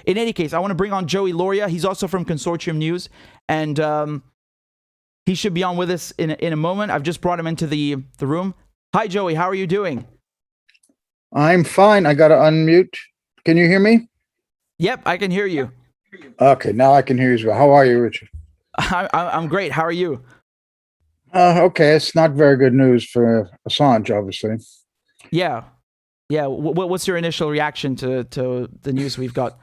in any case, I want to bring on Joey Lauria. He's also from Consortium News, and he should be on with us in a moment. I've just brought him into the room. Hi, Joey. How are you doing? I'm fine. I got to unmute. Can you hear me? Yep, I can hear you. Okay, now I can hear you as well. How are you, Richard? I'm great. How are you? Okay, it's not very good news for Assange, obviously. Yeah. What's your initial reaction to the news we've got?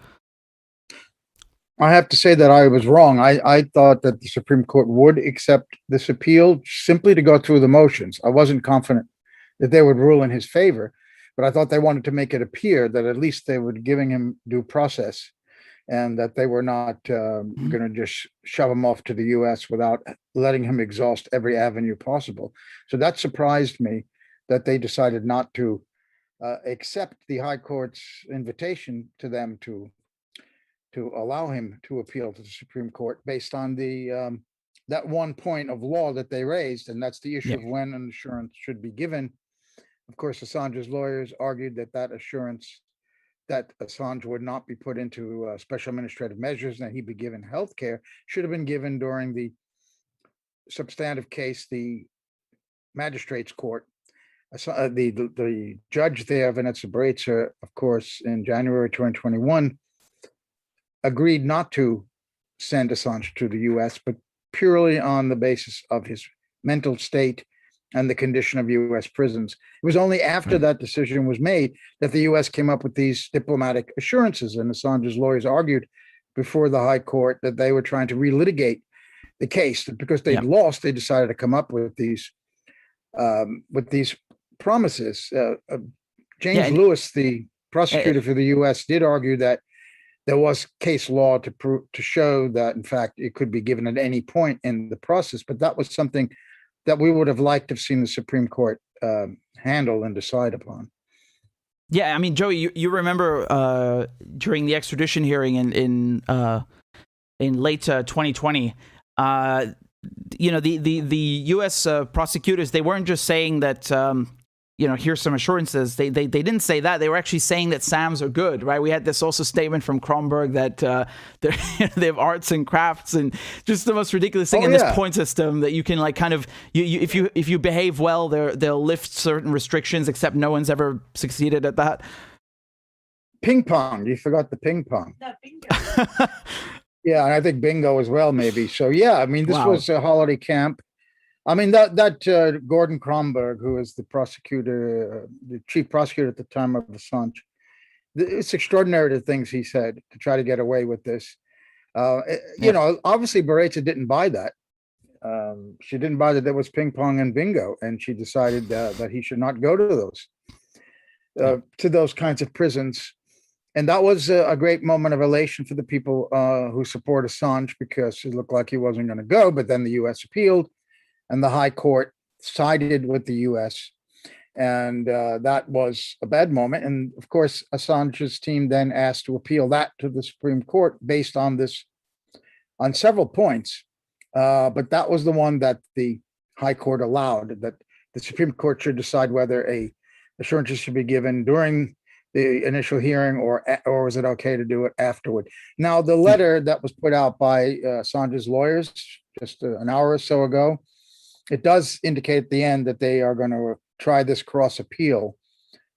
I have to say that I was wrong. I thought that the Supreme Court would accept this appeal simply to go through the motions. I wasn't confident that they would rule in his favor, but I thought they wanted to make it appear that at least they were giving him due process and that they were not going to just shove him off to the US without letting him exhaust every avenue possible. So that surprised me that they decided not to accept the High Court's invitation to them to allow him to appeal to the Supreme Court based on the that one point of law that they raised, and that's the issue of when an assurance should be given. Of course, Assange's lawyers argued that assurance that Assange would not be put into special administrative measures and that he'd be given health care should have been given during the substantive case, the magistrate's court. The judge there, Vanessa Breitzer, of course, in January 2021, agreed not to send Assange to the US, but purely on the basis of his mental state and the condition of US prisons. It was only after that decision was made that the US came up with these diplomatic assurances, and Assange's lawyers argued before the High Court that they were trying to relitigate the case. Because they'd lost, they decided to come up with these promises. James Lewis, the prosecutor for the US, did argue that there was case law to show that, in fact, it could be given at any point in the process, but that was something that we would have liked to have seen the Supreme Court handle and decide upon. Yeah, I mean, Joey, you remember during the extradition hearing in late 2020, the U.S. prosecutors, they weren't just saying that here's some assurances. They didn't say that. They were actually saying that SAMs are good, right? We had this also statement from Kronberg that they have arts and crafts and just the most ridiculous thing in this point system that you can like kind of if you behave well, they'll lift certain restrictions. Except no one's ever succeeded at that. Ping pong. You forgot the ping pong. No, bingo. Yeah, and I think bingo as well, maybe. So yeah, I mean, this was a holiday camp. I mean, that Gordon Kronberg, who is the prosecutor, the chief prosecutor at the time of Assange, it's extraordinary the things he said to try to get away with this. Obviously Breitzer didn't buy that. She didn't buy that there was ping pong and bingo, and she decided that he should not go to those kinds of prisons. And that was a great moment of elation for the people who support Assange, because it looked like he wasn't going to go, but then the U.S. appealed. And the High Court sided with the U.S., and that was a bad moment. And of course, Assange's team then asked to appeal that to the Supreme Court based on several points. But that was the one that the High Court allowed, that the Supreme Court should decide whether assurances should be given during the initial hearing or was it okay to do it afterward. Now, the letter that was put out by Assange's lawyers just an hour or so ago, it does indicate at the end that they are going to try this cross appeal.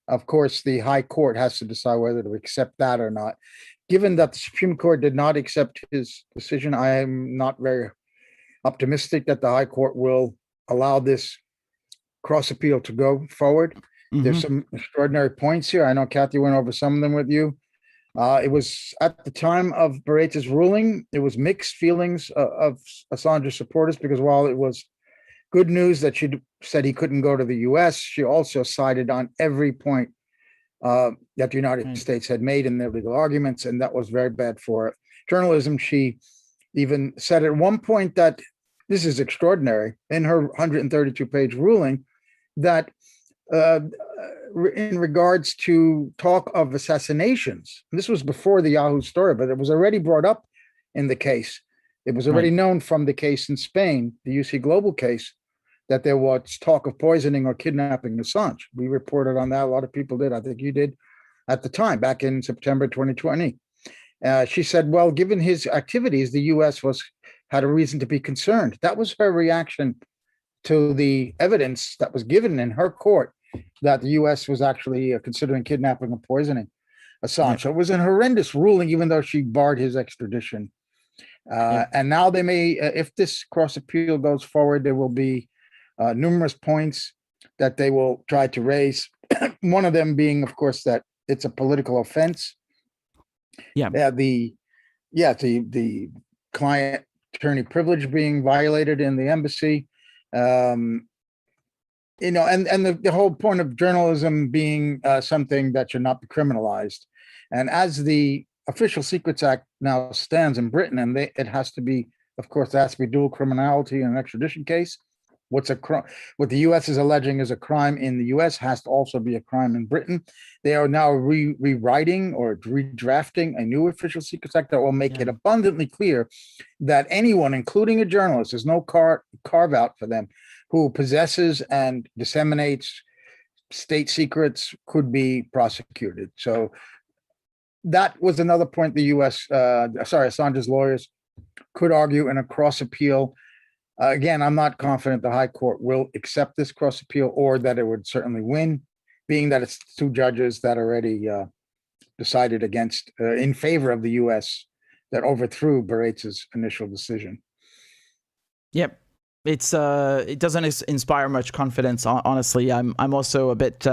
Of course, the High Court has to decide whether to accept that or not. Given that the Supreme Court did not accept his decision, I am not very optimistic that the High Court will allow this cross appeal to go forward. Mm-hmm. There's some extraordinary points here. I know Kathy went over some of them with you. It was at the time of Breitzer's ruling, it was mixed feelings of Assange's supporters, because while it was good news that she said he couldn't go to the U.S., she also sided on every point that the United States had made in their legal arguments, and that was very bad for journalism. She even said at one point that, this is extraordinary, in her 132-page ruling, that in regards to talk of assassinations, and this was before the Yahoo story, but it was already brought up in the case. It was already known from the case in Spain, the UC Global case, that there was talk of poisoning or kidnapping Assange. We reported on that. A lot of people did. I think you did at the time, back in September 2020. She said, well, given his activities, the U.S. had a reason to be concerned. That was her reaction to the evidence that was given in her court that the U.S. was actually considering kidnapping and poisoning Assange. So it was an horrendous ruling, even though she barred his extradition. And now they may, if this cross appeal goes forward, there will be numerous points that they will try to raise. One of them being, of course, that it's a political offense. The client attorney privilege being violated in the embassy. And the whole point of journalism being something that should not be criminalized. And as the Official Secrets Act now stands in Britain, and it has to be, of course, there has to be dual criminality in an extradition case. What the U.S. is alleging is a crime in the U.S. has to also be a crime in Britain. They are now rewriting or redrafting a new Official Secrets Act that will make it abundantly clear that anyone, including a journalist, there's no carve out for them, who possesses and disseminates state secrets could be prosecuted. So that was another point the Assange's lawyers could argue in a cross appeal. Again, I'm not confident the High Court will accept this cross appeal or that it would certainly win, being that it's two judges that already decided in favor of the U.S. that overthrew Barrett's initial decision. Yep. It doesn't inspire much confidence, honestly. I'm also a bit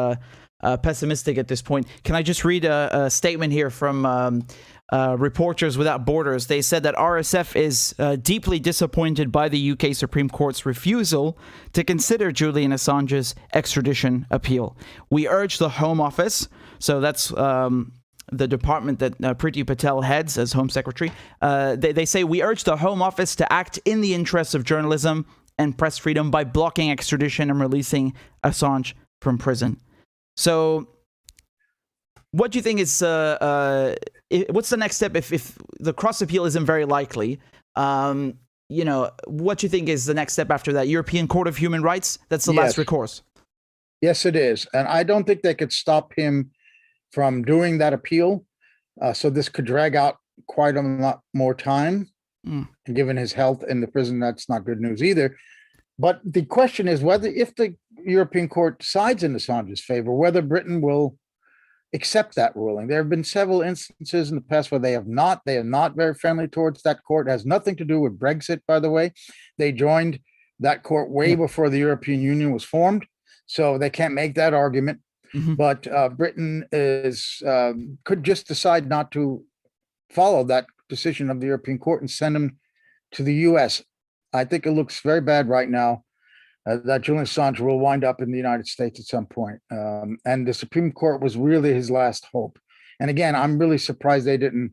pessimistic at this point. Can I just read a statement here from Reporters Without Borders? They said that RSF is deeply disappointed by the UK Supreme Court's refusal to consider Julian Assange's extradition appeal. We urge the Home Office, so that's the department that Priti Patel heads as Home Secretary. They say, we urge the Home Office to act in the interests of journalism and press freedom by blocking extradition and releasing Assange from prison. So what do you think is what's the next step if the cross appeal isn't very likely? What do you think is the next step after that? European Court of Human Rights? That's the last recourse. Yes, it is. And I don't think they could stop him from doing that appeal. So this could drag out quite a lot more time. And given his health in the prison, that's not good news either. But the question is whether, if the European Court decides in Assange's favor, whether Britain will accept that ruling. There have been several instances in the past where they are not very friendly towards that court. It has nothing to do with Brexit, by the way. They joined that court way before the European Union was formed, so they can't make that argument. But Britain could just decide not to follow that decision of the European Court and send him to the US. I think it looks very bad right now that Julian Assange will wind up in the United States at some point. And the Supreme Court was really his last hope. And again, I'm really surprised they didn't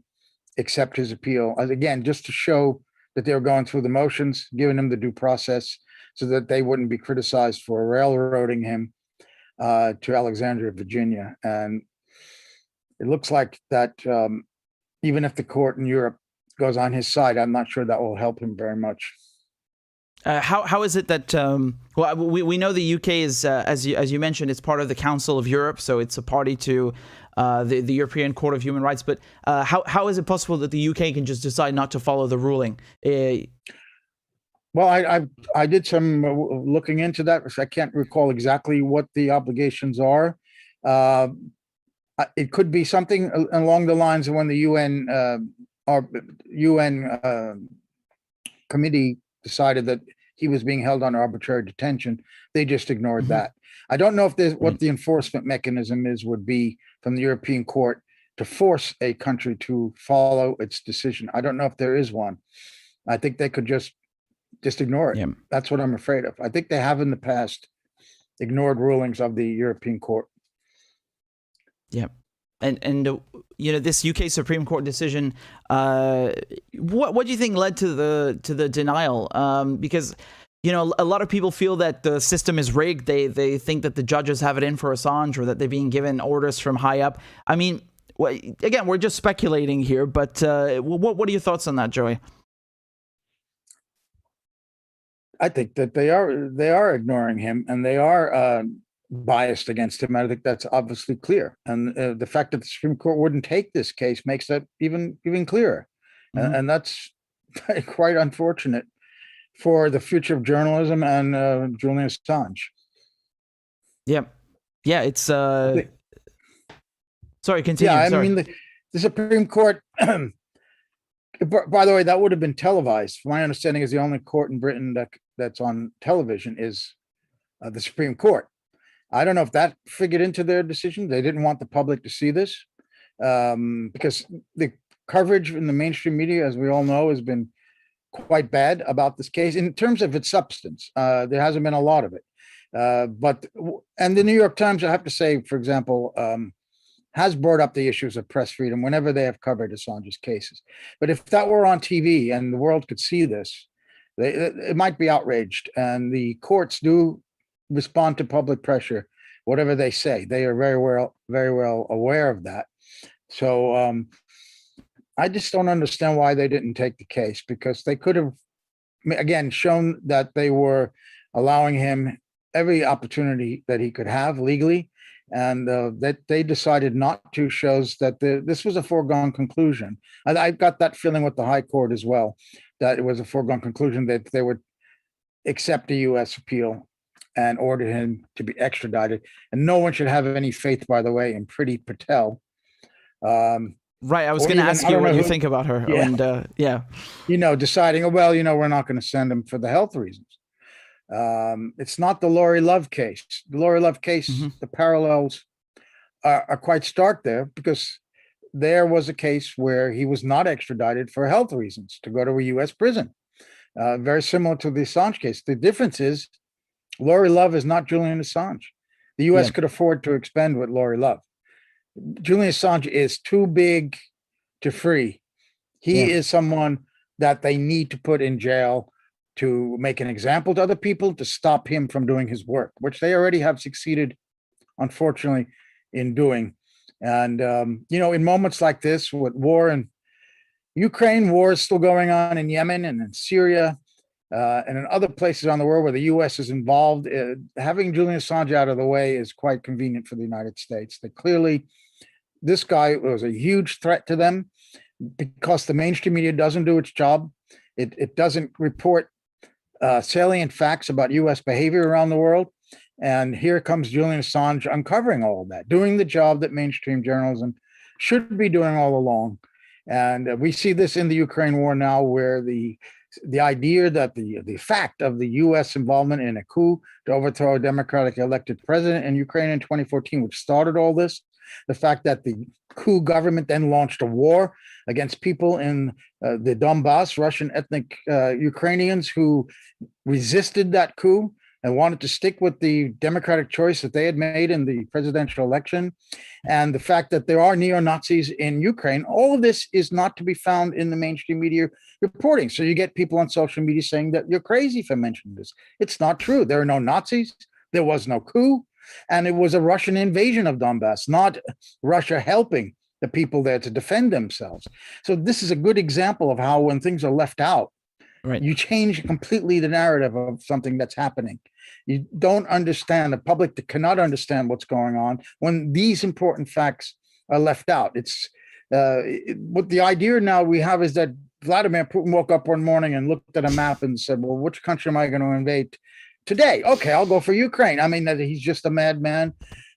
accept his appeal. Again, just to show that they were going through the motions, giving him the due process so that they wouldn't be criticized for railroading him to Alexandria, Virginia. And it looks like that even if the court in Europe goes on his side, I'm not sure that will help him very much. How is it that we know the UK is as you mentioned, it's part of the Council of Europe, so it's a party to the European Court of Human Rights. But how is it possible that the UK can just decide not to follow the ruling? Well, I did some looking into that. I can't recall exactly what the obligations are. It could be something along the lines of when the UN committee decided that he was being held on arbitrary detention. They just ignored that. I don't know if there's what the enforcement mechanism would be from the European Court to force a country to follow its decision. I don't know if there is one. I think they could just ignore it. That's what I'm afraid of. I think they have in the past ignored rulings of the European Court. And this UK Supreme Court decision, what do you think led to the denial? Because a lot of people feel that the system is rigged. They think that the judges have it in for Assange, or that they're being given orders from high up. I mean, again, we're just speculating here, but what are your thoughts on that, Joey? I think that they are ignoring him, and they are biased against him. I think that's obviously clear. And the fact that the Supreme Court wouldn't take this case makes that even clearer. And that's quite unfortunate for the future of journalism and Julian Assange. Yeah. Yeah, it's sorry, continue. Yeah, I sorry. mean the Supreme Court, by the way, that would have been televised. My understanding is the only court in Britain that's on television is the Supreme Court. I don't know if that figured into their decision. They didn't want the public to see this because the coverage in the mainstream media, as we all know, has been quite bad about this case in terms of its substance. There hasn't been a lot of it. And the New York Times, I have to say, for example, has brought up the issues of press freedom whenever they have covered Assange's cases. But if that were on TV and the world could see this, it might be outraged. And the courts do respond to public pressure, whatever they say. They are very well aware of that. So I just don't understand why they didn't take the case, because they could have, again, shown that they were allowing him every opportunity that he could have legally, and that they decided not to shows that this was a foregone conclusion. I got that feeling with the High Court as well, that it was a foregone conclusion that they would accept a U.S. appeal and order him to be extradited. And no one should have any faith, by the way, in Priti Patel. Right, I was going to ask you what you think about her. Yeah. And deciding, well, we're not going to send him for the health reasons. It's not the Lauria Love case. The Lauria Love case, the parallels are quite stark there, because there was a case where he was not extradited for health reasons to go to a U.S. prison. Very similar to the Assange case. The difference is Lauria Love is not Julian Assange. The U.S. could afford to expend with Lauria Love. Julian Assange is too big to free. He is someone that they need to put in jail to make an example to other people, to stop him from doing his work, which they already have succeeded, unfortunately, in doing. And, in moments like this, with war in Ukraine, war is still going on in Yemen and in Syria, and in other places on the world where the U.S. is involved, having Julian Assange out of the way is quite convenient for the United States. That clearly, this guy was a huge threat to them, because the mainstream media doesn't do its job. It doesn't report salient facts about U.S. behavior around the world. And here comes Julian Assange uncovering all of that, doing the job that mainstream journalism should be doing all along. And we see this in the Ukraine war now, where the idea that the fact of the U.S. involvement in a coup to overthrow a democratic elected president in Ukraine in 2014, which started all this, the fact that the coup government then launched a war against people in the Donbass, Russian ethnic Ukrainians who resisted that coup and wanted to stick with the democratic choice that they had made in the presidential election, and the fact that there are neo-Nazis in Ukraine. All of this is not to be found in the mainstream media reporting. So you get people on social media saying that you're crazy for mentioning this. It's not true. There are no Nazis. There was no coup. And it was a Russian invasion of Donbass, not Russia helping the people there to defend themselves. So this is a good example of how, when things are left out, you change completely the narrative of something that's happening. You don't understand, the public cannot understand what's going on when these important facts are left out. It's what the idea now we have is that Vladimir Putin woke up one morning and looked at a map and said, well, which country am I going to invade today? Okay, I'll go for Ukraine. I mean, that he's just a madman.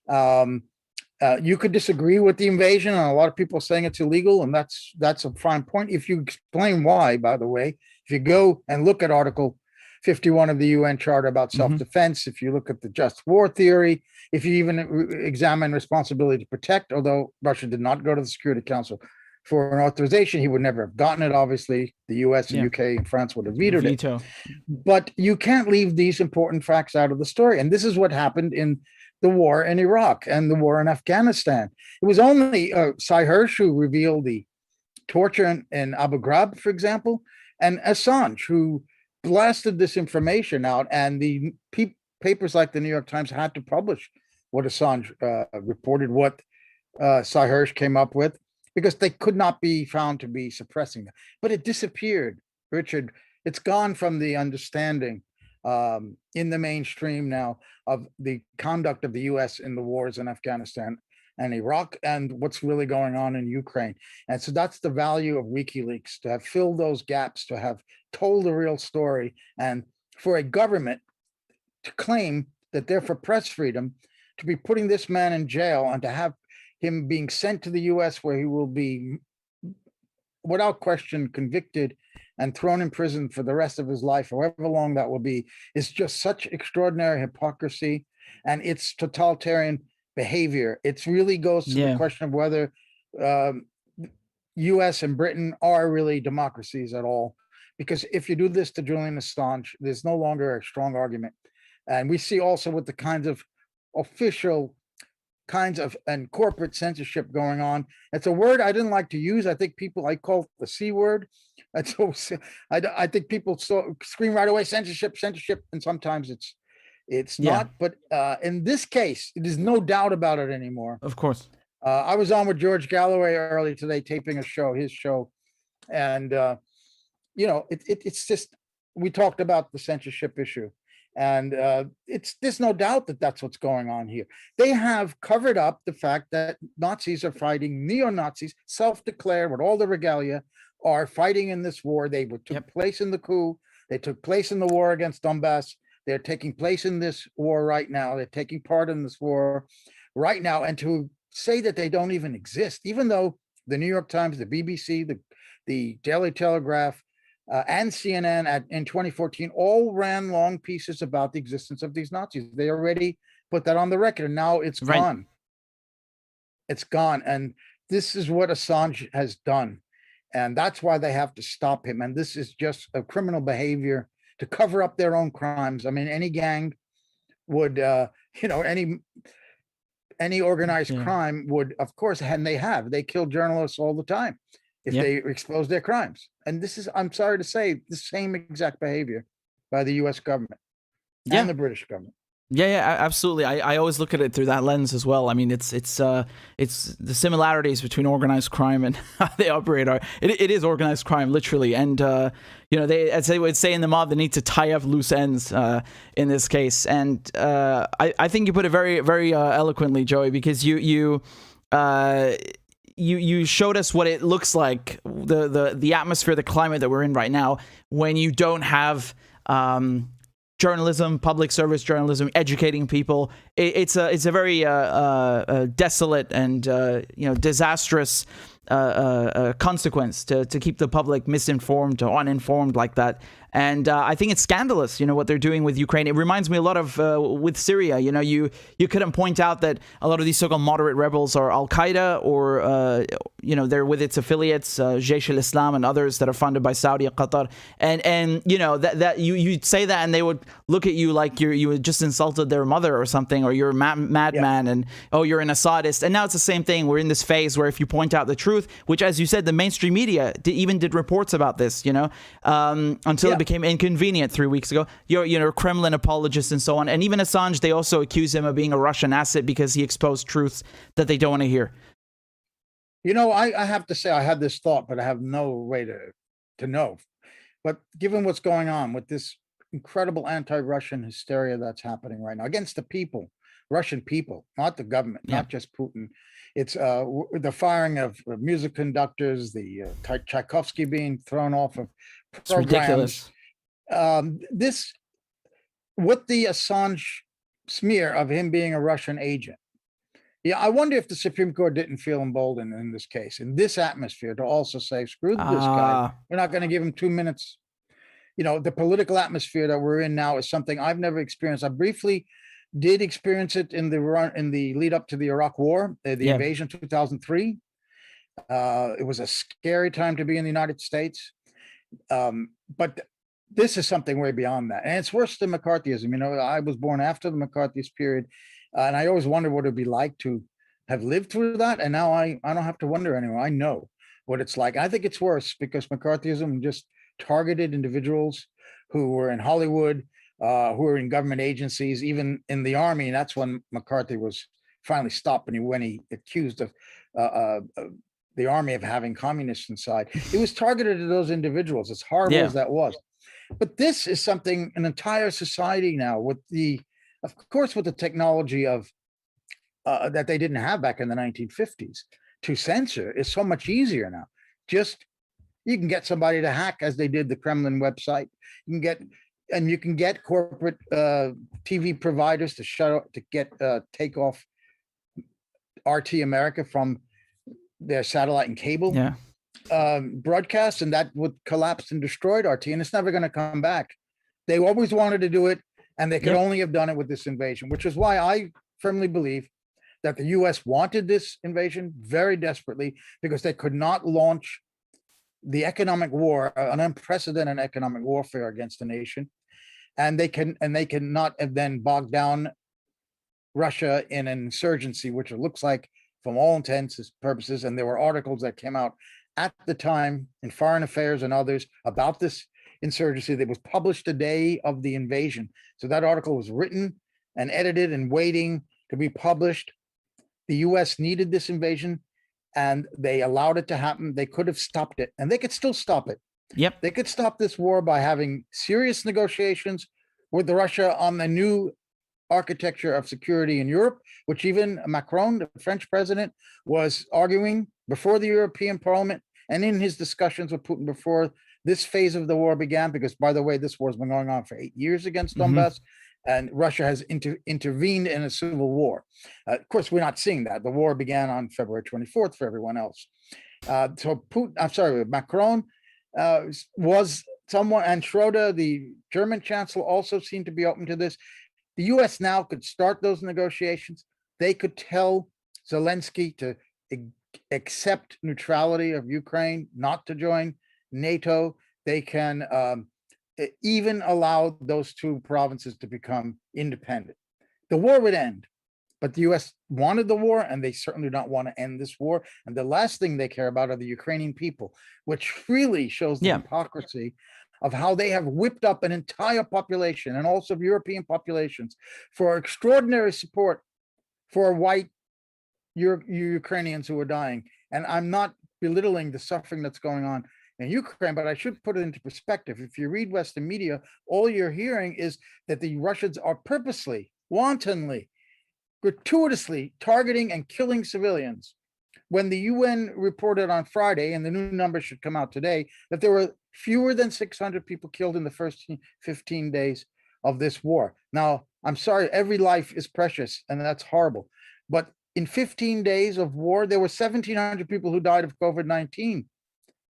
You could disagree with the invasion, and a lot of people are saying it's illegal, and that's a fine point. If you explain why, by the way, if you go and look at Article 51 of the UN Charter about self-defense, if you look at the just war theory, if you even examine responsibility to protect, although Russia did not go to the Security Council for an authorization, he would never have gotten it. Obviously, the US and UK and France would have vetoed it. But you can't leave these important facts out of the story. And this is what happened in the war in Iraq and the war in Afghanistan. It was only Sy Hersh who revealed the torture in Abu Ghraib, for example, and Assange, who blasted this information out. And the papers like the New York Times had to publish what Assange reported, what Sy Hersh came up with, because they could not be found to be suppressing that. But it disappeared, Richard. It's gone from the understanding in the mainstream now of the conduct of the US in the wars in Afghanistan and Iraq and what's really going on in Ukraine. And so that's the value of WikiLeaks, to have filled those gaps, to have told the real story, and for a government to claim that they're for press freedom, to be putting this man in jail and to have him being sent to the US where he will be without question convicted and thrown in prison for the rest of his life, however long that will be, is just such extraordinary hypocrisy, and it's totalitarian behavior. It really goes to the question of whether US and Britain are really democracies at all. Because if you do this to Julian Assange, there's no longer a strong argument. And we see also with the kinds of official and corporate censorship going on. It's a word I didn't like to use. I think I call it the C word. And so I think people scream right away, censorship, and sometimes it's not. But in this case, there's no doubt about it anymore. Of course. I was on with George Galloway early today, taping his show. And, it's just, we talked about the censorship issue. And there's no doubt that that's what's going on here. They have covered up the fact that Nazis are fighting, neo-Nazis, self-declared with all the regalia, are fighting in this war. They took place in the coup. They took place in the war against Donbass. They're taking place in this war right now. They're taking part in this war right now. And to say that they don't even exist, even though the New York Times, the BBC, the Daily Telegraph, and CNN in 2014 all ran long pieces about the existence of these Nazis. They already put that on the record, and now it's gone. It's gone. And this is what Assange has done. And that's why they have to stop him. And this is just a criminal behavior to cover up their own crimes. I mean, any gang would, any organized crime would, of course, and they kill journalists all the time if they expose their crimes. And this is, I'm sorry to say, the same exact behavior by the US government and the British government. Yeah, absolutely. I always look at it through that lens as well. I mean, it's the similarities between organized crime and how they operate it is organized crime, literally. And they, as they would say in the mob, they need to tie up loose ends in this case. And I think you put it very, very eloquently, Joey, because you showed us what it looks like, the atmosphere, the climate that we're in right now, when you don't have journalism, public service journalism, educating people. It's a very desolate and disastrous consequence to keep the public misinformed or uninformed like that. And I think it's scandalous, what they're doing with Ukraine. It reminds me a lot of with Syria. You couldn't point out that a lot of these so-called moderate rebels are Al-Qaeda or, they're with its affiliates, Jaish al-Islam and others that are funded by Saudi and Qatar. And that you'd say that and they would look at you like you had just insulted their mother or something, or you're a madman and, oh, you're an Assadist. And now it's the same thing. We're in this phase where if you point out the truth, which, as you said, the mainstream media even did reports about this, until it became inconvenient 3 weeks ago. You're Kremlin apologists and so on. And even Assange, they also accuse him of being a Russian asset because he exposed truths that they don't want to hear. I have to say I had this thought, but I have no way to know. But given what's going on with this incredible anti-Russian hysteria that's happening right now against the people, Russian people, not the government, not just Putin. It's the firing of music conductors, the Tchaikovsky being thrown off of programs. It's ridiculous. With the Assange smear of him being a Russian agent. Yeah, I wonder if the Supreme Court didn't feel emboldened in this case, in this atmosphere, to also say, screw this guy. We're not going to give him 2 minutes. The political atmosphere that we're in now is something I've never experienced. I briefly did experience it in the lead up to the Iraq War, the invasion 2003. It was a scary time to be in the United States. But this is something way beyond that. And it's worse than McCarthyism. I was born after the McCarthyist period. And I always wondered what it'd be like to have lived through that. And now I don't have to wonder anymore. I know what it's like. I think it's worse because McCarthyism just targeted individuals who were in Hollywood, who were in government agencies, even in the army. And that's when McCarthy was finally stopped when he accused of the army of having communists inside. It was targeted at those individuals, as horrible as that was. But this is something an entire society now, with the, of course, with the technology of that they didn't have back in the 1950s to censor is so much easier now. Just you can get somebody to hack, as they did the Kremlin website. You can get corporate TV providers to take off RT America from their satellite and cable broadcasts, and that would collapse and destroyed RT, and it's never going to come back. They always wanted to do it, and they could only have done it with this invasion, which is why I firmly believe that the US wanted this invasion very desperately, because they could not launch the economic war, an unprecedented economic warfare against the nation, and they cannot have then bogged down Russia in an insurgency, which it looks like from all intents and purposes. And there were articles that came out at the time in Foreign Affairs and others about this insurgency that was published the day of the invasion. So that article was written and edited and waiting to be published. The US needed this invasion, and they allowed it to happen. They could have stopped it, and they could still stop it. Yep. They could stop this war by having serious negotiations with Russia on the new architecture of security in Europe, which even Macron, the French president, was arguing before the European Parliament and in his discussions with Putin before this phase of the war began. Because, by the way, this war has been going on for 8 years against Donbass, and Russia has intervened in a civil war. Of course, we're not seeing that. The war began on February 24th for everyone else. So Macron was someone, and Schroeder, the German chancellor, also seemed to be open to this. The US now could start those negotiations. They could tell Zelensky to accept neutrality of Ukraine, not to join NATO. They can even allow those two provinces to become independent. The war would end, but the US wanted the war, and they certainly do not want to end this war. And the last thing they care about are the Ukrainian people, which really shows the hypocrisy of how they have whipped up an entire population, and also European populations, for extraordinary support for white Ukrainians who are dying. And I'm not belittling the suffering that's going on in Ukraine, but I should put it into perspective. If you read Western media, all you're hearing is that the Russians are purposely, wantonly, gratuitously targeting and killing civilians. When the UN reported on Friday, and the new numbers should come out today, that there were fewer than 600 people killed in the first 15 days of this war. Now, I'm sorry, every life is precious, and that's horrible. But in 15 days of war, there were 1,700 people who died of COVID-19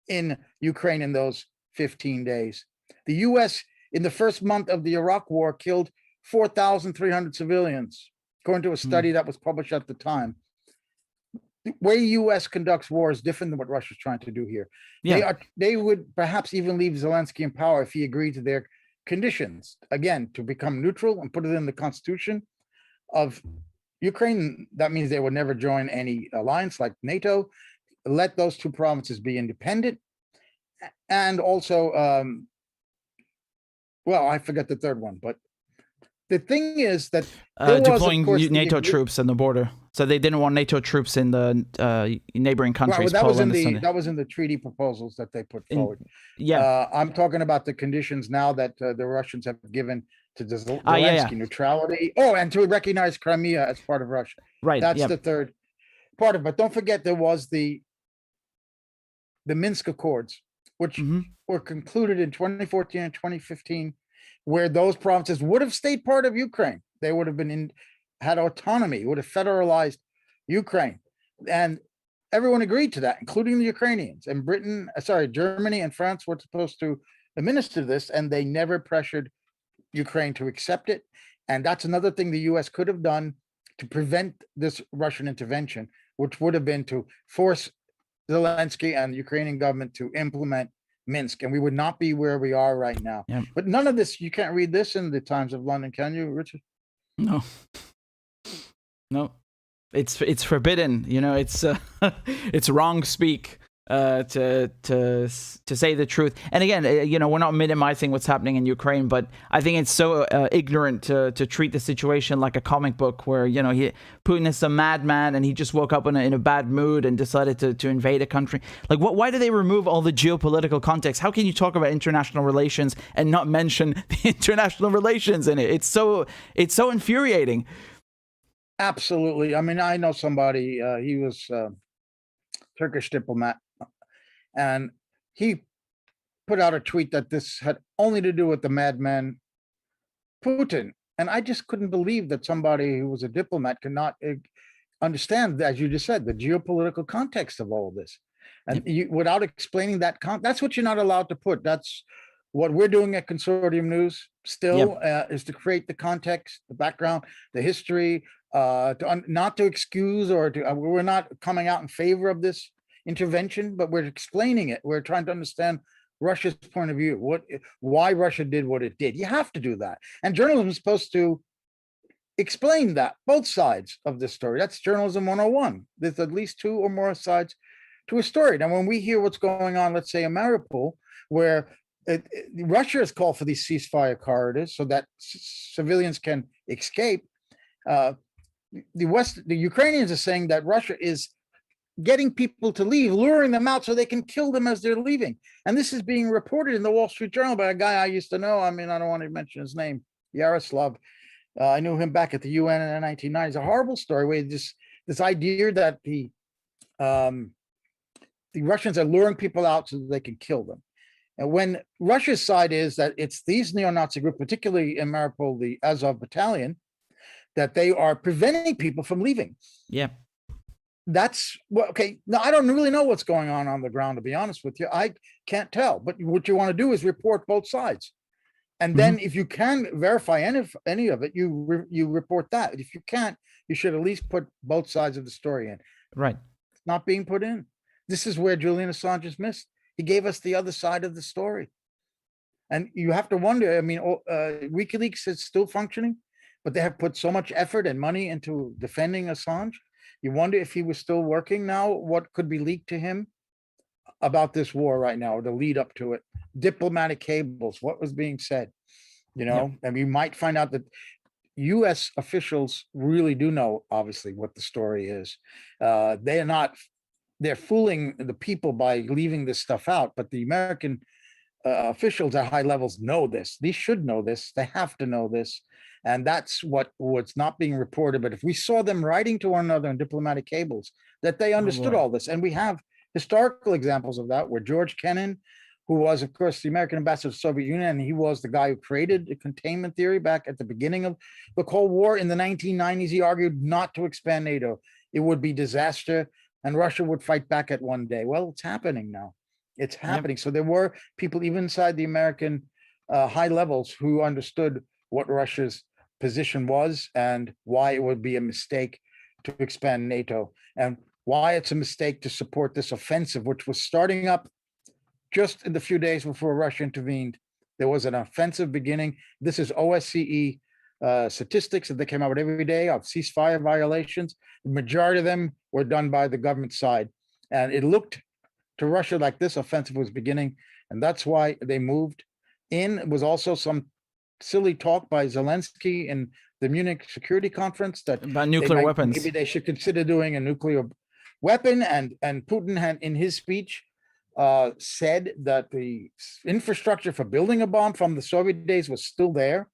in Ukraine in those 15 days. The US, in the first month of the Iraq war, killed 4,300 civilians, according to a study that was published at the time. The way US conducts war is different than what Russia's trying to do here. They would perhaps even leave Zelensky in power if he agreed to their conditions, again, to become neutral and put it in the constitution of Ukraine. That means they would never join any alliance like NATO, let those two provinces be independent, and also, well, I forget the third one, but the thing is that deploying NATO troops on the border. So they didn't want NATO troops in the neighboring countries. Well, that was in the treaty proposals that they put forward. I'm talking about the conditions now that the Russians have given to Zelensky, neutrality. Oh, and to recognize Crimea as part of Russia. Right. That's the third part of it. But don't forget, there was the Minsk Accords, which were concluded in 2014 and 2015, where those provinces would have stayed part of Ukraine. They would have had autonomy, would have federalized Ukraine. And everyone agreed to that, including the Ukrainians. And Germany and France were supposed to administer this, and they never pressured Ukraine to accept it. And that's another thing the US could have done to prevent this Russian intervention, which would have been to force Zelensky and the Ukrainian government to implement Minsk, and we would not be where we are right now. But none of this, you can't read this in the Times of London, can you, Richard? No, it's forbidden. You know, it's wrong speak. to say the truth. And again, we're not minimizing what's happening in Ukraine, but I think it's so ignorant to treat the situation like a comic book where, Putin is a madman and he just woke up in a bad mood and decided to invade a country. Like, why do they remove all the geopolitical context? How can you talk about international relations and not mention the international relations in it? It's so infuriating. Absolutely. I mean, I know somebody, he was a Turkish diplomat, and he put out a tweet that this had only to do with the madman Putin. And I just couldn't believe that somebody who was a diplomat could not understand, as you just said, the geopolitical context of all of this. And without explaining that, that's what you're not allowed to put. That's what we're doing at Consortium News still, is to create the context, the background, the history, not to excuse or to, we're not coming out in favor of this intervention, but we're explaining it. We're trying to understand Russia's point of view, why Russia did what it did. You have to do that. And journalism is supposed to explain that, both sides of the story. That's journalism 101. There's at least two or more sides to a story. Now, when we hear what's going on, let's say in Mariupol, where Russia has called for these ceasefire corridors so that civilians can escape, the Ukrainians are saying that Russia is getting people to leave, luring them out so they can kill them as they're leaving. And this is being reported in the Wall Street Journal by a guy I used to know. I mean, I don't want to mention his name, Yaroslav. I knew him back at the UN in the 1990s. A horrible story where this idea that the Russians are luring people out so that they can kill them. And when Russia's side is that it's these neo-Nazi groups, particularly in Mariupol, the Azov battalion, that they are preventing people from leaving. Yeah. That's okay. Now, I don't really know what's going on the ground, to be honest with you. I can't tell. But what you want to do is report both sides. And then if you can verify any of it, you report that. If you can't, you should at least put both sides of the story in. Right. It's not being put in. This is where Julian Assange is missed. He gave us the other side of the story. And you have to wonder, I mean, WikiLeaks is still functioning, but they have put so much effort and money into defending Assange. You wonder if he was still working now, what could be leaked to him about this war right now, or the lead up to it, diplomatic cables, what was being said, and we might find out that US officials really do know, obviously, what the story is. They're fooling the people by leaving this stuff out, but the American officials at high levels know this. They should know this. They have to know this. And that's what's not being reported. But if we saw them writing to one another in diplomatic cables, that they understood all this. And we have historical examples of that, where George Kennan, who was, of course, the American ambassador to the Soviet Union, and he was the guy who created the containment theory back at the beginning of the Cold War in the 1990s. He argued not to expand NATO. It would be disaster, and Russia would fight back at one day. Well, it's happening now. It's happening. So there were people even inside the American high levels who understood what Russia's position was and why it would be a mistake to expand NATO, and why it's a mistake to support this offensive, which was starting up just in the few days before Russia intervened. There was an offensive beginning. This is OSCE statistics that they came out with every day of ceasefire violations. The majority of them were done by the government side. And it looked to Russia like this offensive was beginning. And that's why they moved in. It was also some silly talk by Zelensky in the Munich Security Conference that about nuclear weapons. Maybe they should consider doing a nuclear weapon. And Putin had, in his speech, said that the infrastructure for building a bomb from the Soviet days was still there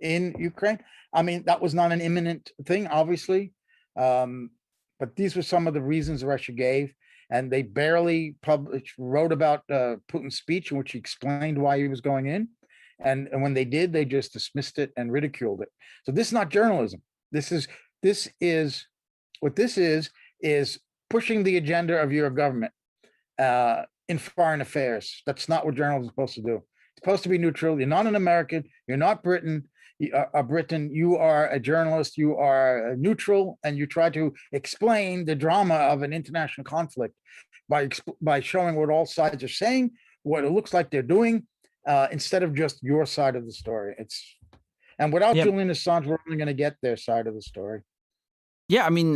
in Ukraine. I mean, that was not an imminent thing, obviously. But these were some of the reasons Russia gave. And they barely wrote about Putin's speech in which he explained why he was going in. And when they did, they just dismissed it and ridiculed it. So this is not journalism. This is pushing the agenda of your government in foreign affairs. That's not what journalism is supposed to do. It's supposed to be neutral. You're not an American. You're not Britain. You are a journalist. You are neutral, and you try to explain the drama of an international conflict by showing what all sides are saying, what it looks like they're doing, instead of just your side of the story. And without Julian Assange, we're only going to get their side of the story. Yeah, I mean,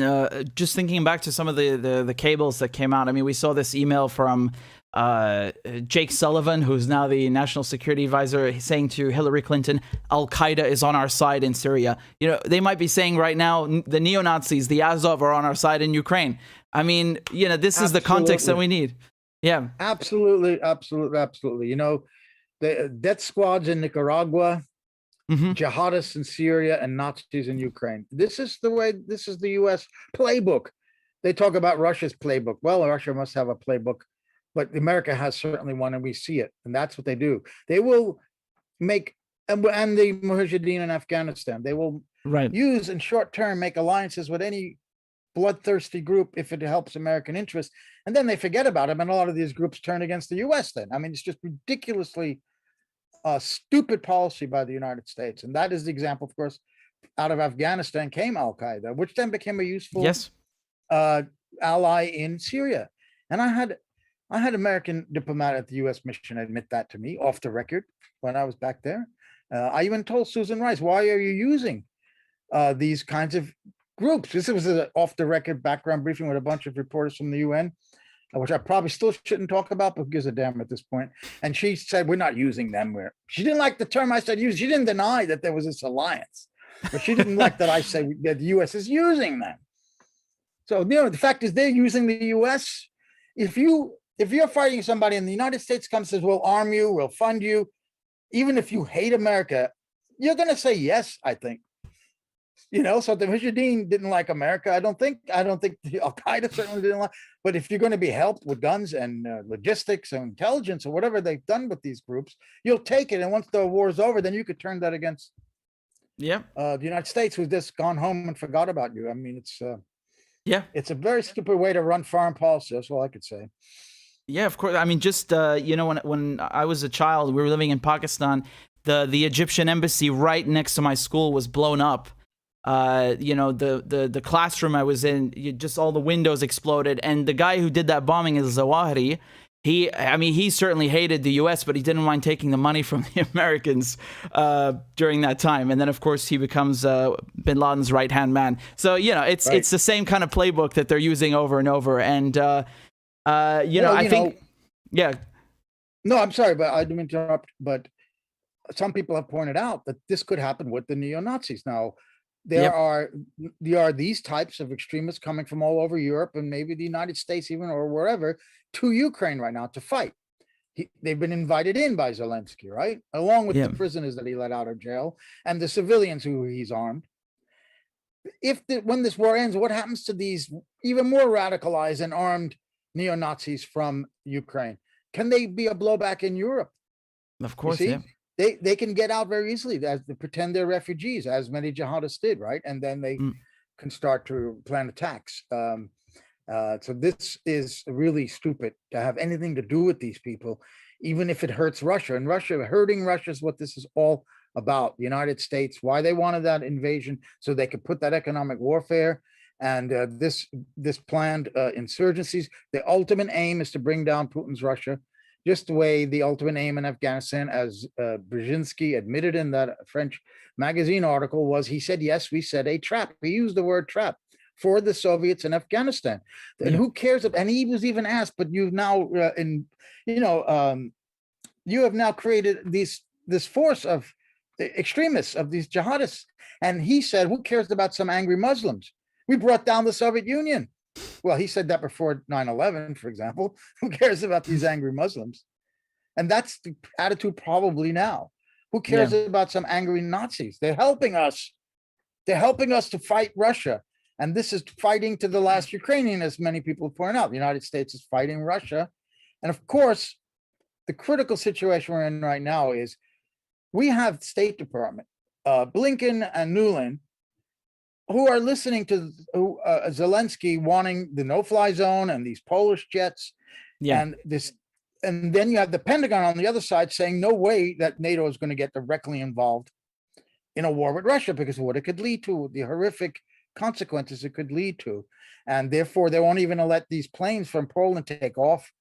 just thinking back to some of the cables that came out. I mean, we saw this email from Jake Sullivan, who's now the national security advisor, saying to Hillary Clinton, Al Qaeda is on our side in Syria. You know, they might be saying right now the neo-Nazis, the Azov, are on our side in Ukraine. I mean, you know, this is the context that we need. Yeah, Absolutely, absolutely, absolutely. You know, the death squads in Nicaragua, jihadists in Syria, and Nazis in Ukraine. This is the way. This is the US playbook. They talk about Russia's playbook. Well, Russia must have a playbook, but America has certainly one, and we see it. And that's what they do. They will make, and the Mujahideen in Afghanistan, they will use in short term, make alliances with any bloodthirsty group if it helps American interests. And then they forget about them. And a lot of these groups turn against the US then. I mean, it's just ridiculously stupid policy by the United States. And that is the example, of course, out of Afghanistan came Al Qaeda, which then became a useful ally in Syria. And I had American diplomat at the US mission admit that to me off the record when I was back there. I even told Susan Rice, why are you using these kinds of groups? This was an off the record background briefing with a bunch of reporters from the UN, which I probably still shouldn't talk about, but who gives a damn at this point. And she said, we're not using them. She didn't like the term I said use. She didn't deny that there was this alliance, but she didn't like that I say that the US is using them. So, you know, the fact is they're using the US. If you're fighting somebody and the United States comes and says, we'll arm you, we'll fund you, even if you hate America, you're going to say yes, I think. You know, so the Mujahideen didn't like America. I don't think the Al Qaeda certainly didn't like. But if you're going to be helped with guns and logistics and intelligence or whatever they've done with these groups, you'll take it. And once the war's over, then you could turn that against the United States, who's just gone home and forgot about you. I mean, it's a very stupid way to run foreign policy. That's all I could say. Yeah, of course. I mean, just you know, when I was a child, we were living in Pakistan. The Egyptian embassy right next to my school was blown up. You know, the classroom I was in, just all the windows exploded. And the guy who did that bombing is Zawahiri. He certainly hated the U.S., but he didn't mind taking the money from the Americans during that time. And then, of course, he becomes Bin Laden's right-hand man. So, you know, it's the same kind of playbook that they're using over and over. And, I think. No, I'm sorry, but I didn't interrupt. But some people have pointed out that this could happen with the neo-Nazis. Now, there are these types of extremists coming from all over Europe and maybe the United States even, or wherever, to Ukraine right now to fight. They've been invited in by Zelensky, right? Along with the prisoners that he let out of jail and the civilians who he's armed. When this war ends, what happens to these even more radicalized and armed neo-Nazis from Ukraine? Can they be a blowback in Europe? Of course, They can get out very easily as they pretend they're refugees, as many jihadists did, right? And then they can start to plan attacks. So this is really stupid to have anything to do with these people, even if it hurts Russia. And hurting Russia is what this is all about. The United States, why they wanted that invasion, so they could put that economic warfare and this planned insurgencies. The ultimate aim is to bring down Putin's Russia. Just the way the ultimate aim in Afghanistan, as Brzezinski admitted in that French magazine article, was, he said, yes, we set a trap. He used the word trap for the Soviets in Afghanistan. And who cares? And he was even asked, but you've now, you have now created this force of extremists, of these jihadists. And he said, who cares about some angry Muslims? We brought down the Soviet Union. Well, he said that before 9/11, for example. Who cares about these angry Muslims? And that's the attitude probably now. Who cares about some angry Nazis? They're helping us. They're helping us to fight Russia. And this is fighting to the last Ukrainian, as many people point out. The United States is fighting Russia. And of course, the critical situation we're in right now is we have State Department, Blinken and Nuland, who are listening to Zelensky wanting the no-fly zone and these Polish jets, and then you have the Pentagon on the other side saying no way that NATO is going to get directly involved in a war with Russia because of what it could lead to, the horrific consequences it could lead to, and therefore they won't even let these planes from Poland take off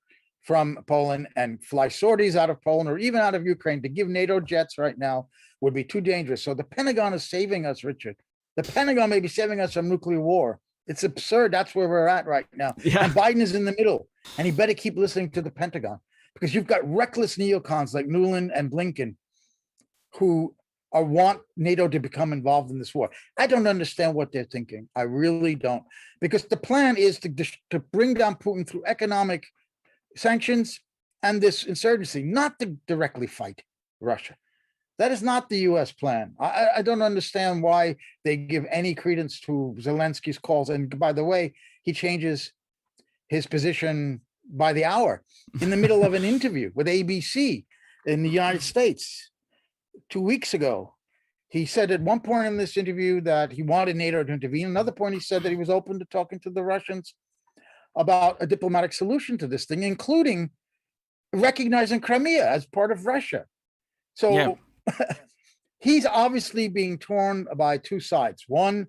from Poland and fly sorties out of Poland or even out of Ukraine. To give NATO jets right now would be too dangerous. So the Pentagon is saving us, Richard. The Pentagon may be saving us from nuclear war. It's absurd. That's where we're at right now. Yeah. And Biden is in the middle, and he better keep listening to the Pentagon, because you've got reckless neocons like Nuland and Blinken who want NATO to become involved in this war. I don't understand what they're thinking. I really don't, because the plan is to bring down Putin through economic sanctions and this insurgency, not to directly fight Russia. That is not the U.S. plan. I don't understand why they give any credence to Zelensky's calls. And by the way, he changes his position by the hour in the middle of an interview with ABC in the United States 2 weeks ago. He said at one point in this interview that he wanted NATO to intervene. Another point, he said that he was open to talking to the Russians about a diplomatic solution to this thing, including recognizing Crimea as part of Russia. So yeah. He's obviously being torn by two sides. One,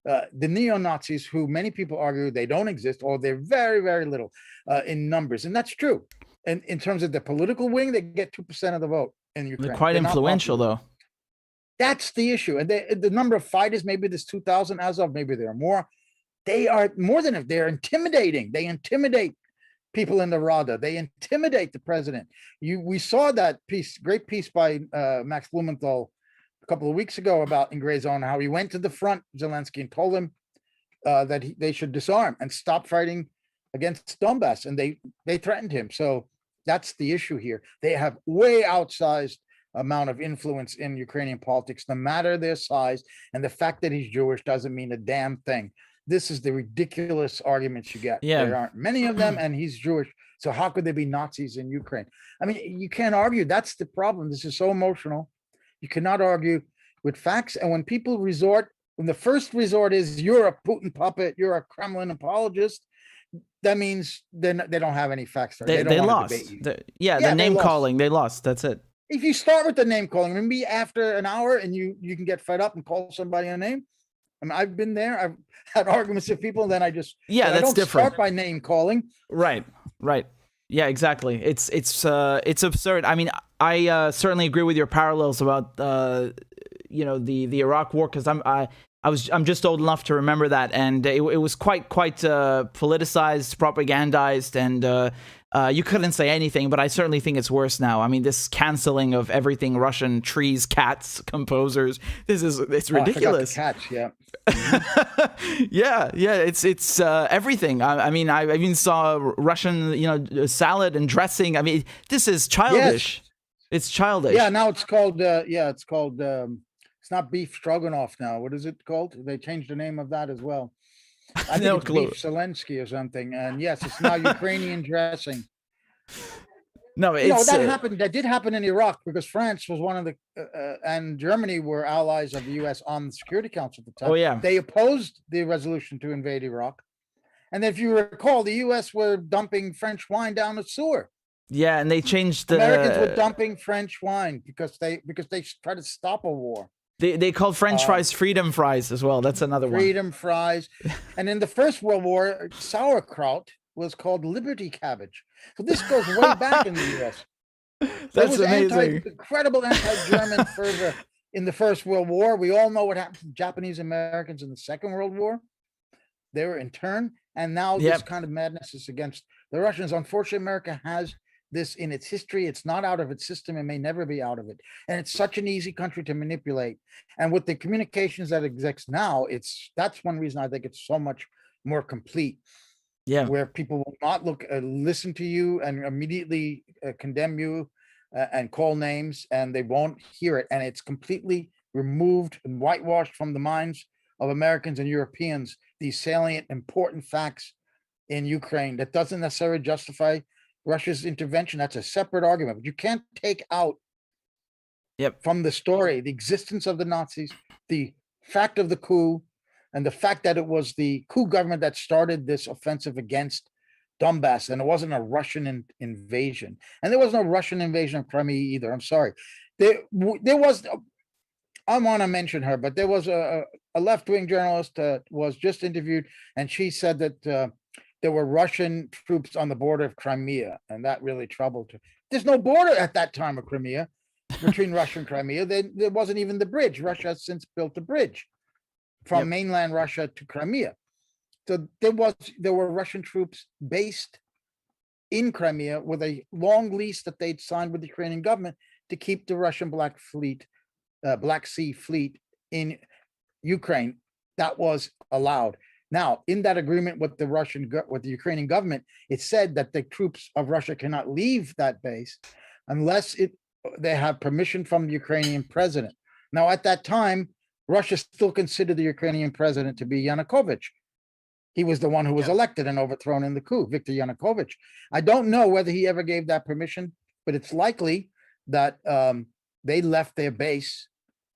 the neo-Nazis, who many people argue they don't exist, or they're very, very little in numbers. And that's true. And in terms of the political wing, they get 2% of the vote in Ukraine. They're quite influential, though. That's the issue. And the number of fighters, maybe there's 2,000 as of, maybe there are more. They are more than if they're intimidating. They intimidate people in the Rada. They intimidate the president. We saw that great piece by Max Blumenthal a couple of weeks ago about in Grayzone, how he went to the front, Zelensky, and told him that they should disarm and stop fighting against Donbass, and they threatened him. So that's the issue here. They have way outsized amount of influence in Ukrainian politics, no matter their size, and the fact that he's Jewish doesn't mean a damn thing. This is the ridiculous arguments you get. Yeah. There aren't many of them, and he's Jewish. So how could there be Nazis in Ukraine? I mean, you can't argue. That's the problem. This is so emotional. You cannot argue with facts. And when people when the first resort is you're a Putin puppet, you're a Kremlin apologist, that means they don't have any facts. They lost. The name calling, they lost. That's it. If you start with the name calling, maybe after an hour and you can get fed up and call somebody a name. I mean, I've been there. I've had arguments with people, and then I just that's I don't different. Start by name calling. Right. Yeah, exactly. It's absurd. I mean, I certainly agree with your parallels about the Iraq War, because I'm just old enough to remember that, and it was quite politicized, propagandized, and you couldn't say anything. But I certainly think it's worse now. I mean, this canceling of everything Russian: trees, cats, composers. It's ridiculous. I forgot the cats, yeah. yeah, it's everything. I mean, I even saw Russian, salad and dressing. I mean, this is childish. Yes. It's childish. Yeah, now it's called. It's not beef stroganoff now. What is it called? They changed the name of that as well. I think it's beef Zelensky or something. And yes, it's now Ukrainian dressing. No, that happened. That did happen in Iraq, because France was one of the and Germany were allies of the U.S. on the Security Council at the time. Oh yeah, they opposed the resolution to invade Iraq, and if you recall, the U.S. were dumping French wine down the sewer. Yeah, and they changed the Americans were dumping French wine because they tried to stop a war. They called French fries freedom fries as well. That's another one. Freedom fries. And in the First World War, sauerkraut was called liberty cabbage. So this goes way back in the U.S. That's amazing. Incredible anti-German fervor in the First World War. We all know what happened to Japanese Americans in the Second World War. They were interned. And now this kind of madness is against the Russians. Unfortunately, America has this in its history. It's not out of its system and may never be out of it. And it's such an easy country to manipulate. And with the communications that exists now, that's one reason I think it's so much more complete. Yeah, where people will not listen to you and immediately condemn you and call names, and they won't hear it. And it's completely removed and whitewashed from the minds of Americans and Europeans, these salient, important facts in Ukraine that doesn't necessarily justify Russia's intervention. That's a separate argument, but you can't take out from the story the existence of the Nazis, the fact of the coup, and the fact that it was the coup government that started this offensive against Donbass, and it wasn't a Russian invasion. And there was no Russian invasion of Crimea either. I'm sorry. There was, I want to mention her, but there was a left-wing journalist was just interviewed, and she said that there were Russian troops on the border of Crimea, and that really troubled her. There's no border at that time of Crimea, between Russia and Crimea. There wasn't even the bridge. Russia has since built a bridge. from mainland Russia to Crimea. So there were Russian troops based in Crimea with a long lease that they'd signed with the Ukrainian government to keep the Russian Black Sea Fleet in Ukraine. That was allowed. Now, in that agreement with the Ukrainian government, it said that the troops of Russia cannot leave that base unless they have permission from the Ukrainian president. Now, at that time, Russia still considered the Ukrainian president to be Yanukovych. He was the one who was elected and overthrown in the coup, Viktor Yanukovych. I don't know whether he ever gave that permission, but it's likely that they left their base,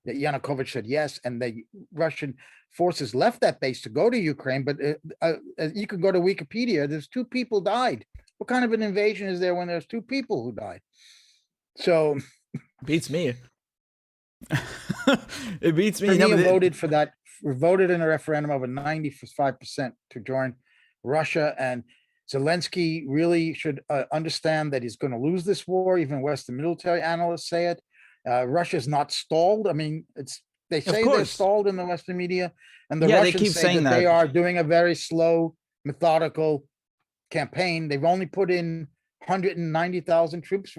that Yanukovych said yes, and the Russian forces left that base to go to Ukraine. But you could go to Wikipedia. There's 2 people died. What kind of an invasion is there when there's 2 people who died? So beats me. It beats me. Crimea voted for that. Voted in a referendum over 95% to join Russia, and Zelensky really should understand that he's going to lose this war. Even Western military analysts say it. Russia's not stalled. I mean, they say they're stalled in the Western media, and the Russians say that they are doing a very slow, methodical campaign. They've only put in 190,000 troops.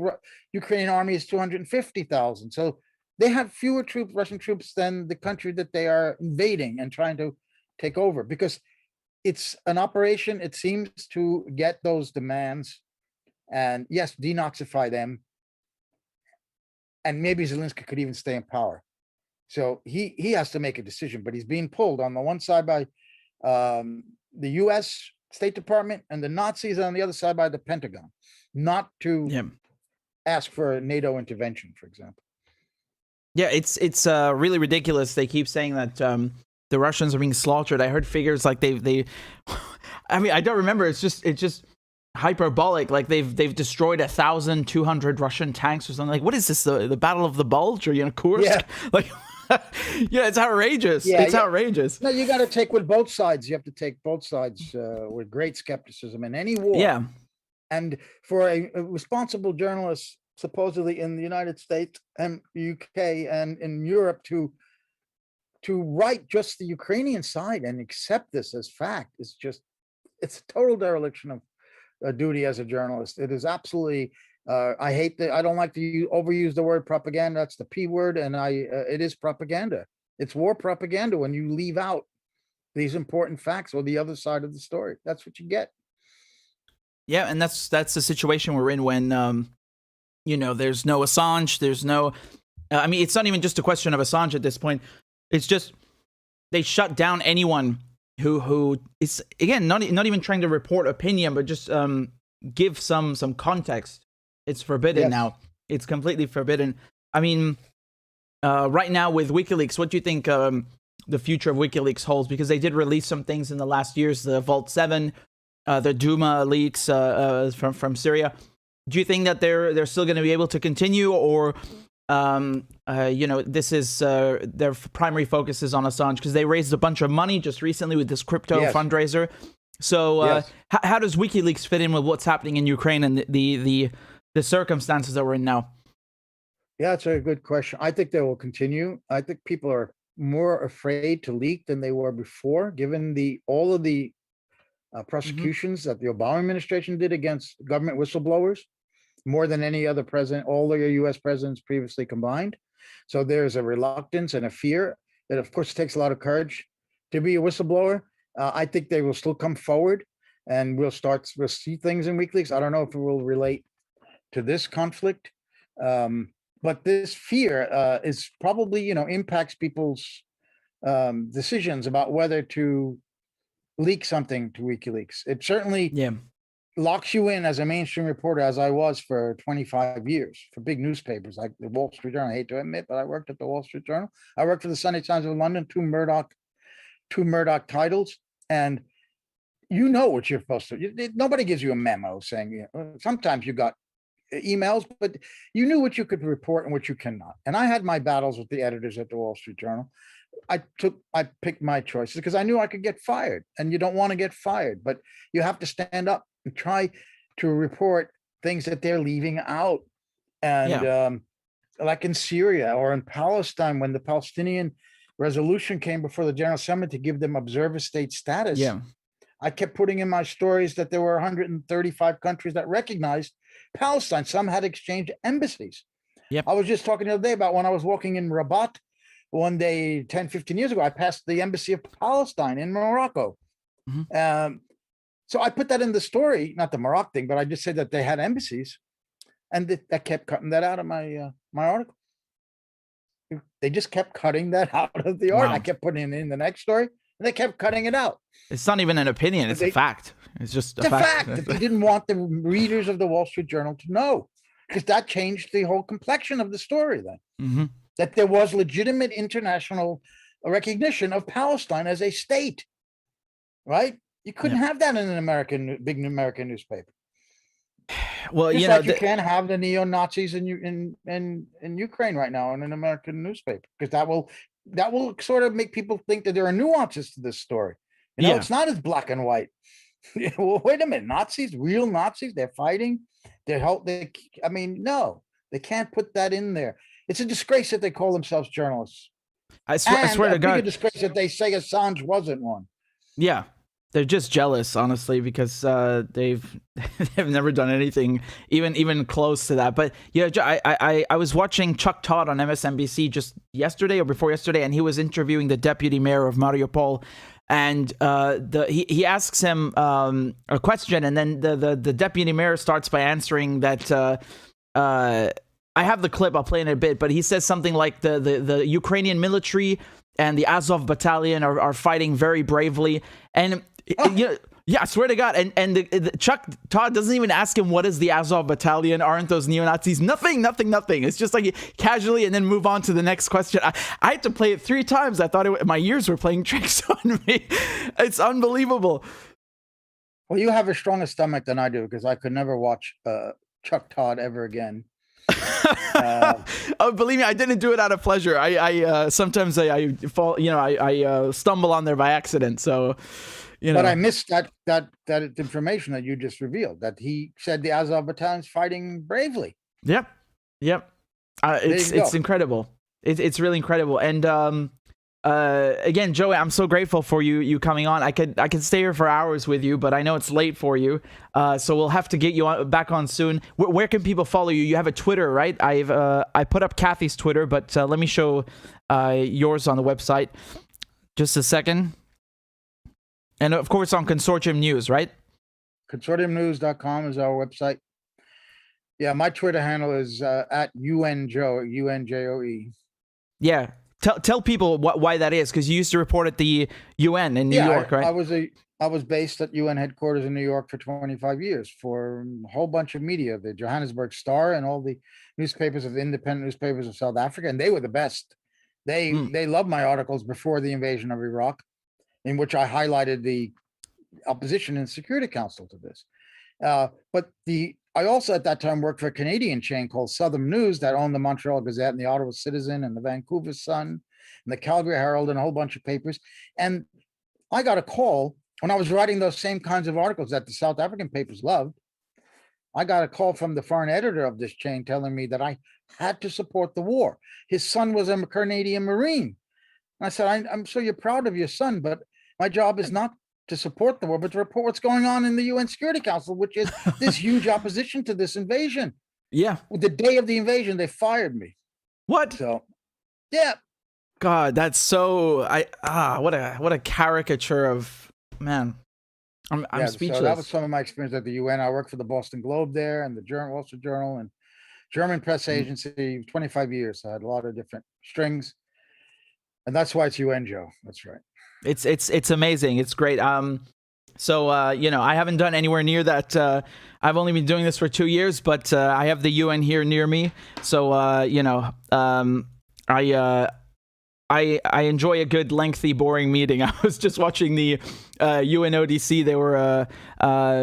Ukrainian army is 250,000. So they have fewer Russian troops than the country that they are invading and trying to take over, because it's an operation, it seems, to get those demands and, yes, denazify them. And maybe Zelensky could even stay in power. So he has to make a decision, but he's being pulled on the one side by the US State Department and the Nazis, on the other side by the Pentagon, not to ask for a NATO intervention, for example. Yeah, it's really ridiculous. They keep saying that the Russians are being slaughtered. I heard figures like they I mean, I don't remember. It's just hyperbolic. Like they've destroyed 1,200 Russian tanks or something. Like, what is this? The Battle of the Bulge, or Kursk? Yeah. Like, yeah, it's outrageous. It's outrageous. No, you got to take with both sides. You have to take both sides with great skepticism in any war. Yeah. And for a responsible journalist, supposedly in the United States and UK and in Europe, to write just the Ukrainian side and accept this as fact is just, it's a total dereliction of duty as a journalist. It is absolutely, I don't like to overuse the word propaganda. That's the P word. And it is propaganda. It's war propaganda when you leave out these important facts or the other side of the story. That's what you get. Yeah. And that's the situation we're in when, there's no Assange, there's no, I mean, it's not even just a question of Assange at this point. It's just, they shut down anyone who is, again, not even trying to report opinion, but just give some context. It's forbidden now. It's completely forbidden. I mean, right now with WikiLeaks, what do you think the future of WikiLeaks holds? Because they did release some things in the last years, the Vault 7, the Duma leaks from Syria. Do you think that they're still going to be able to continue, or this is their primary focus is on Assange, because they raised a bunch of money just recently with this crypto fundraiser? So how does WikiLeaks fit in with what's happening in Ukraine and the circumstances that we're in now? Yeah, it's a good question. I think they will continue. I think people are more afraid to leak than they were before, given all of the prosecutions that the Obama administration did against government whistleblowers, more than any other president, all the US presidents previously combined. So there's a reluctance and a fear that, of course, takes a lot of courage to be a whistleblower. I think they will still come forward, and we'll see things in WikiLeaks. I don't know if it will relate to this conflict, but this fear is probably, impacts people's decisions about whether to leak something to WikiLeaks. It certainly locks you in as a mainstream reporter, as I was for 25 years for big newspapers like the Wall Street Journal. I hate to admit, but I worked at the Wall Street Journal. I worked for the Sunday Times of London, two Murdoch titles, and you know what you're supposed to. Nobody gives you a memo saying. Sometimes you got emails, but you knew what you could report and what you cannot. And I had my battles with the editors at the Wall Street Journal. I picked my choices because I knew I could get fired, and you don't want to get fired, but you have to stand up and try to report things that they're leaving out. And like in Syria or in Palestine, when the Palestinian resolution came before the General Assembly to give them observer state status, Yeah. I kept putting in my stories that there were 135 countries that recognized Palestine. Some had exchanged embassies. Yep. I was just talking the other day about when I was walking in Rabat one day 10, 15 years ago. I passed the embassy of Palestine in Morocco. So I put that in the story, not the Morocco thing, but I just said that they had embassies, and that kept cutting that out of my my article. They just kept cutting that out of the article. Wow. I kept putting it in the next story, and they kept cutting it out. It's not even an opinion. It's a fact. It's just a fact. That they didn't want the readers of the Wall Street Journal to know, because that changed the whole complexion of the story then. That there was legitimate international recognition of Palestine as a state, right? You couldn't have that in an big American newspaper. Well, Just you know, like you can't have the neo-Nazis in Ukraine right now in an American newspaper, because that will sort of make people think that there are nuances to this story. You know, it's not as black and white. Well, wait a minute, Nazis, real Nazis, they're fighting. I mean, no, they can't put that in there. It's a disgrace that they call themselves journalists. I swear to God, a disgrace that they say Assange wasn't one. Yeah. They're just jealous, honestly, because they've never done anything even close to that. But yeah, I was watching Chuck Todd on MSNBC just yesterday or before yesterday, and he was interviewing the deputy mayor of Mariupol, and he asks him a question, and then the deputy mayor starts by answering that. I have the clip. I'll play in a bit, but he says something like the Ukrainian military and the Azov battalion are fighting very bravely, and. I swear to God. And the Chuck Todd doesn't even ask him, what is the Azov battalion? Aren't those neo-Nazis? Nothing. It's just like casually, and then move on to the next question. I had to play it 3 times. I thought my ears were playing tricks on me. It's unbelievable. Well, you have a stronger stomach than I do, because I could never watch Chuck Todd ever again. Oh, believe me, I didn't do it out of pleasure. I sometimes I fall, I stumble on there by accident. So, but I missed that information that you just revealed, that he said the Azov battalion's fighting bravely. Yep. It's incredible. It's really incredible. And again, Joey, I'm so grateful for you coming on. I could stay here for hours with you, but I know it's late for you. So we'll have to get you back on soon. Where can people follow you? You have a Twitter, right? I put up Kathy's Twitter, but let me show yours on the website. Just a second. And of course on Consortium News, right? Consortiumnews.com is our website. Yeah, my Twitter handle is at UNJoe, UNJOE. Yeah. Tell people why that is, because you used to report at the UN in New York, right? I was based at UN headquarters in New York for 25 years for a whole bunch of media, the Johannesburg Star and all the newspapers of the independent newspapers of South Africa, and they were the best. They loved my articles before the invasion of Iraq, in which I highlighted the opposition in the Security Council to this. But I also at that time worked for a Canadian chain called Southern News that owned the Montreal Gazette and the Ottawa Citizen and the Vancouver Sun and the Calgary Herald and a whole bunch of papers. And I got a call when I was writing those same kinds of articles that the South African papers loved. I got a call from the foreign editor of this chain telling me that I had to support the war. His son was a Canadian Marine. And I said, I'm sure you're proud of your son, but my job is not to support the war, but to report what's going on in the UN Security Council, which is this huge opposition to this invasion. Yeah. The day of the invasion, they fired me. What? So, yeah. God, that's so. What a caricature of, man. I'm speechless. So that was some of my experience at the UN. I worked for the Boston Globe there and the Wall Street Journal and German press agency, 25 years. So I had a lot of different strings, and that's why it's UN Joe. That's right. It's amazing. It's great. So I haven't done anywhere near that. I've only been doing this for 2 years, but I have the UN here near me. So I enjoy a good, lengthy, boring meeting. I was just watching the UNODC. They were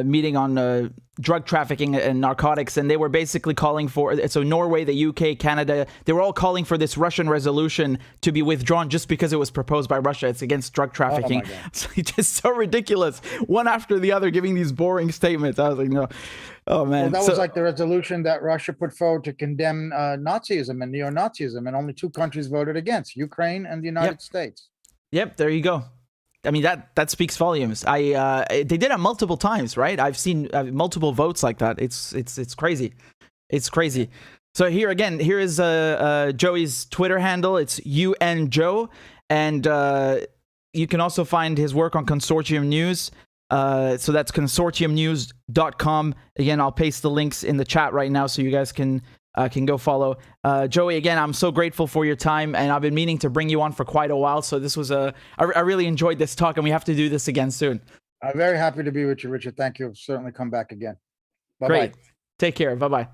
meeting on drug trafficking and narcotics, and they were basically calling for, so Norway, the UK, Canada, they were all calling for this Russian resolution to be withdrawn just because it was proposed by Russia. It's against drug trafficking. Oh my God. So it's just so ridiculous, one after the other, giving these boring statements. I was like, no. Oh man. Well, that was like the resolution that Russia put forward to condemn Nazism and neo-Nazism, and only 2 countries voted against: Ukraine and the United States. Yep, there you go. I mean, that speaks volumes. They did it multiple times, right? I've seen multiple votes like that. It's crazy. It's crazy. So here is Joey's Twitter handle. It's UNJoe, and you can also find his work on Consortium News. So that's consortiumnews.com. Again, I'll paste the links in the chat right now so you guys can go follow. Joey, again, I'm so grateful for your time, and I've been meaning to bring you on for quite a while. So this was I really enjoyed this talk, and we have to do this again soon. I'm very happy to be with you, Richard. Thank you. Certainly come back again. Bye-bye. Great. Take care. Bye-bye.